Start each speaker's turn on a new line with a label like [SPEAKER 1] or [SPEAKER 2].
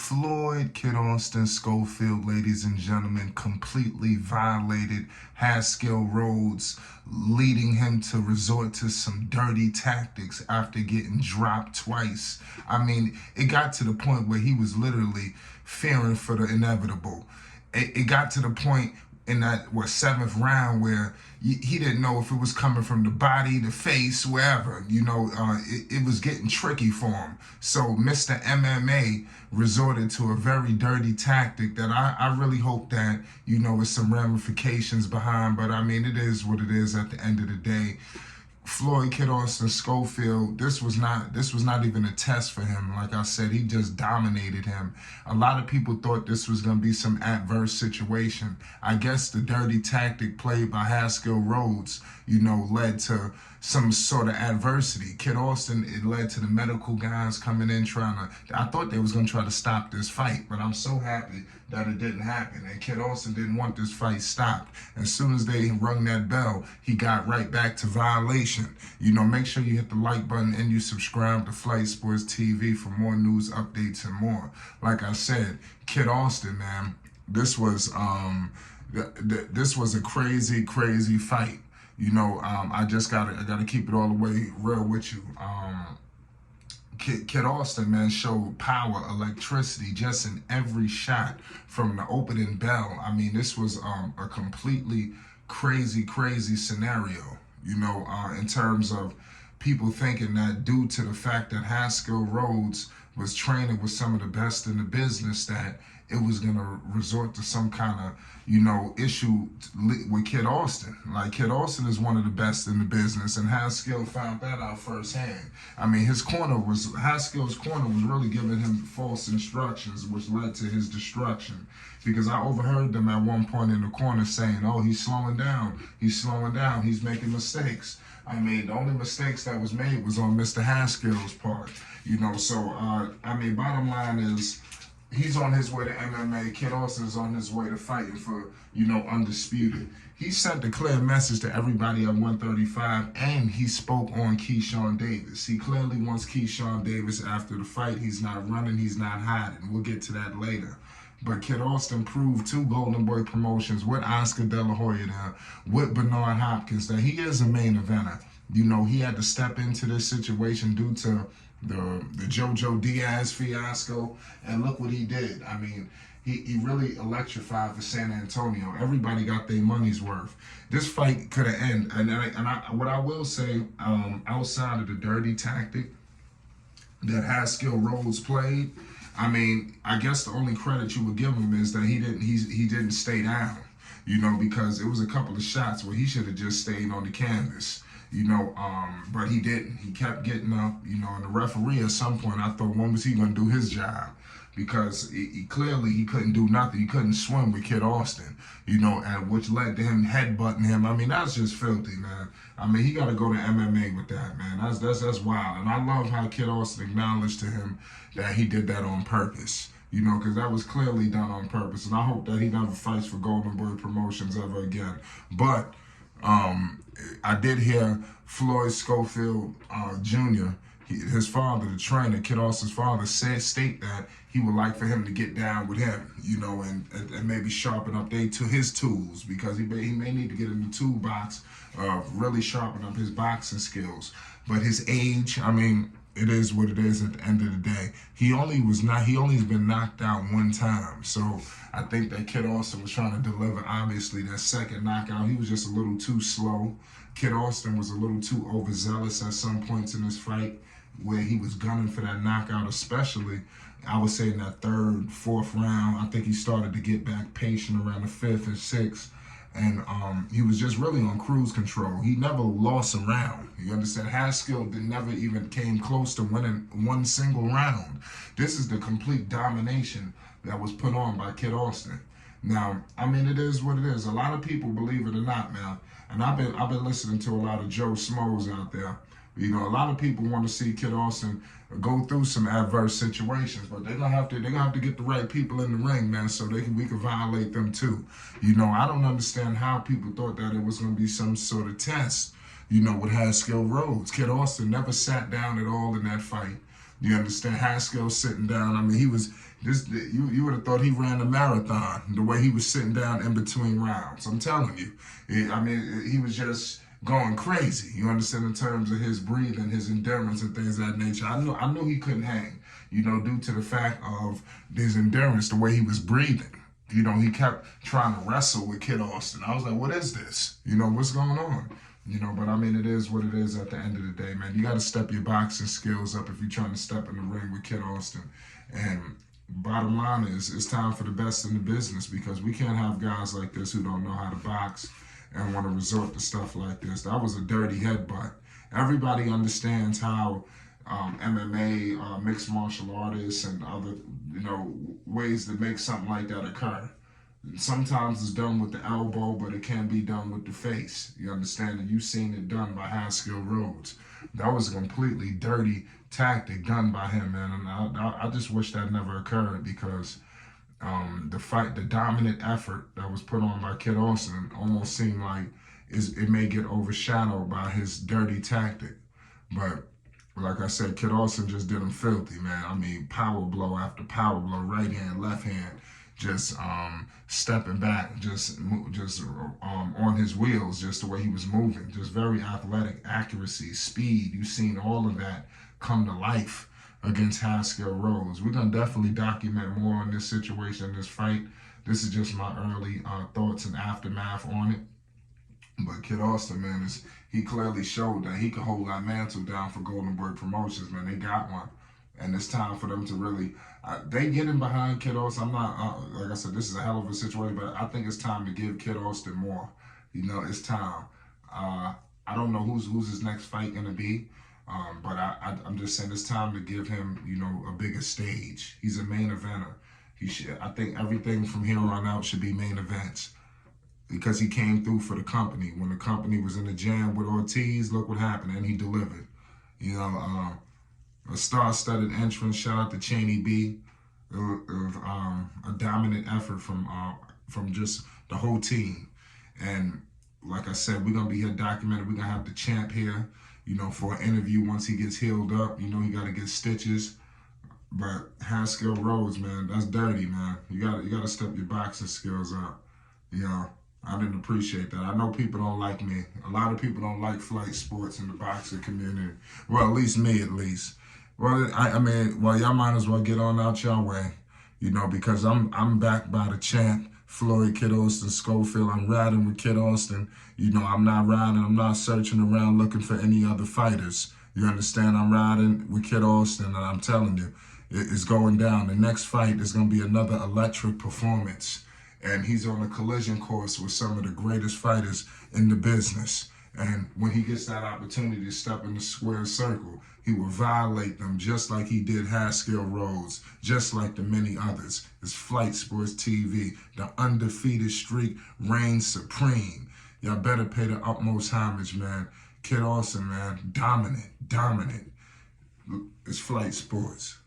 [SPEAKER 1] Floyd, Kid Austin, Schofield, ladies and gentlemen, completely violated Haskell Rhodes, leading him to resort to some dirty tactics after getting dropped twice. I mean, it got to the point where he was literally fearing for the inevitable. It got to the point in that seventh round where he didn't know if it was coming from the body, the face, wherever. It was getting tricky for him. So Mr. MMA resorted to a very dirty tactic that I really hope that is some ramifications behind. But I mean, it is what it is at the end of the day. Floyd, Kid Austin, Schofield, this was not even a test for him. Like I said, he just dominated him. A lot of people thought this was going to be some adverse situation. I guess the dirty tactic played by Haskell Rhodes, led to some sort of adversity. Kid Austin, it led to the medical guys coming in I thought they was going to try to stop this fight, but I'm so happy that it didn't happen. And Kid Austin didn't want this fight stopped. As soon as they rung that bell, he got right back to violation. Make sure you hit the like button and you subscribe to Flight Sports TV for more news, updates, and more. Like I said, Kid Austin, man, this was a crazy, crazy fight. I gotta keep it all the way real with you. Kid Austin, man, showed power, electricity, just in every shot from the opening bell. I mean, this was a completely crazy, crazy scenario, in terms of people thinking that due to the fact that Haskell Rhodes was training with some of the best in the business, that it was going to resort to some kind of, issue with Kid Austin. Like, Kid Austin is one of the best in the business, and Haskell found that out firsthand. I mean, Haskell's corner was really giving him false instructions, which led to his destruction. Because I overheard them at one point in the corner saying, oh, he's slowing down, he's making mistakes. I mean, the only mistakes that was made was on Mr. Haskell's part, I mean, bottom line is, he's on his way to MMA. Kid Austin is on his way to fighting for, undisputed. He sent a clear message to everybody at 135, and he spoke on Keyshawn Davis. He clearly wants Keyshawn Davis after the fight. He's not running, he's not hiding. We'll get to that later. But Kid Austin proved to Golden Boy Promotions with Oscar De La Hoya there, with Bernard Hopkins, that he is a main eventer. He had to step into this situation due to the JoJo Diaz fiasco, and look what he did. I mean, he really electrified for San Antonio. Everybody got their money's worth. This fight could have ended, what I will say, outside of the dirty tactic that Haskell Rhodes played, I mean, I guess the only credit you would give him is that he didn't stay down, because it was a couple of shots where he should have just stayed on the canvas. But he didn't. He kept getting up, and the referee at some point, I thought, when was he going to do his job? Because he clearly couldn't do nothing. He couldn't swim with Kid Austin, and which led to him headbutting him. I mean, that's just filthy, man. I mean, he got to go to MMA with that, man. That's wild. And I love how Kid Austin acknowledged to him that he did that on purpose. Because that was clearly done on purpose. And I hope that he never fights for Golden Boy Promotions ever again. But I did hear Floyd Schofield Jr., his father, the trainer, Kid Austin's father, state that he would like for him to get down with him, and maybe sharpen up his tools, because he may need to get in the toolbox, really sharpen up his boxing skills. But his age, I mean, it is what it is at the end of the day. He only has been knocked out one time. So I think that Kid Austin was trying to deliver, obviously, that second knockout. He was just a little too slow. Kid Austin was a little too overzealous at some points in this fight, where he was gunning for that knockout, especially, I would say, in that third, fourth round. I think he started to get back patient around the fifth and sixth. And he was just really on cruise control. He never lost a round. You understand? Haskell never even came close to winning one single round. This is the complete domination that was put on by Kid Austin. Now, I mean, it is what it is. A lot of people, believe it or not, man, and I've been listening to a lot of Joe Schmoes out there. A lot of people want to see Kid Austin go through some adverse situations, but they're gonna have to get the right people in the ring, man, so we can violate them too. I don't understand how people thought that it was gonna be some sort of test, with Haskell Rhodes. Kid Austin never sat down at all in that fight. You understand? Haskell sitting down. I mean, You would have thought he ran a marathon the way he was sitting down in between rounds. I'm telling you. I mean, he was just going crazy. You understand, in terms of his breathing, his endurance, and things of that nature. I knew he couldn't hang. Due to the fact of his endurance, the way he was breathing. He kept trying to wrestle with Kid Austin. I was like, what is this? What's going on? But I mean, it is what it is at the end of the day, man. You got to step your boxing skills up if you're trying to step in the ring with Kid Austin. And bottom line is, it's time for the best in the business, because we can't have guys like this who don't know how to box and want to resort to stuff like this. That was a dirty headbutt. Everybody understands how MMA, mixed martial artists, and other, ways to make something like that occur. Sometimes it's done with the elbow, but it can be done with the face. You understand? And you've seen it done by Haskell Rhodes. That was a completely dirty tactic done by him, man. And I just wish that never occurred, because the dominant effort that was put on by Kid Austin almost seemed like it may get overshadowed by his dirty tactic. But like I said, Kid Austin just did him filthy, man. I mean, power blow after power blow, right hand, left hand, just stepping back, just on his wheels, just the way he was moving, just very athletic, accuracy, speed. You've seen all of that come to life against Haskell Rhodes. We're gonna definitely document more on this situation, this fight. This is just my early thoughts and aftermath on it. But Kid Austin, man, he clearly showed that he could hold that mantle down for Goldenberg Promotions, man. They got one. And it's time for them to really, they getting behind Kid Austin. I'm not, like I said, this is a hell of a situation, but I think it's time to give Kid Austin more. It's time. I don't know who's his next fight going to be, but I'm just saying it's time to give him, a bigger stage. He's a main eventer. I think everything from here on out should be main events, because he came through for the company. When the company was in the jam with Ortiz, look what happened, and he delivered. A star-studded entrance. Shout out to Cheney B. A dominant effort from just the whole team. And like I said, we're gonna be here documented. We're gonna have the champ here, for an interview once he gets healed up. He got to get stitches. But Haskell Rhodes, man, that's dirty, man. You gotta step your boxing skills up. I didn't appreciate that. I know people don't like me. A lot of people don't like flight sports in the boxing community. Well, at least me, at least. Well, I mean, y'all might as well get on out your way, because I'm backed by the champ, Floyd, Kid Austin, Schofield. I'm riding with Kid Austin. I'm not riding. I'm not searching around looking for any other fighters. You understand? I'm riding with Kid Austin, and I'm telling you, it's going down. The next fight is going to be another electric performance. And he's on a collision course with some of the greatest fighters in the business. And when he gets that opportunity to step in the square circle, he will violate them just like he did Haskell Rhodes, just like the many others. It's Flight Sports TV. The undefeated streak reigns supreme. Y'all better pay the utmost homage, man. Kid Austin, man, dominant. It's Flight Sports.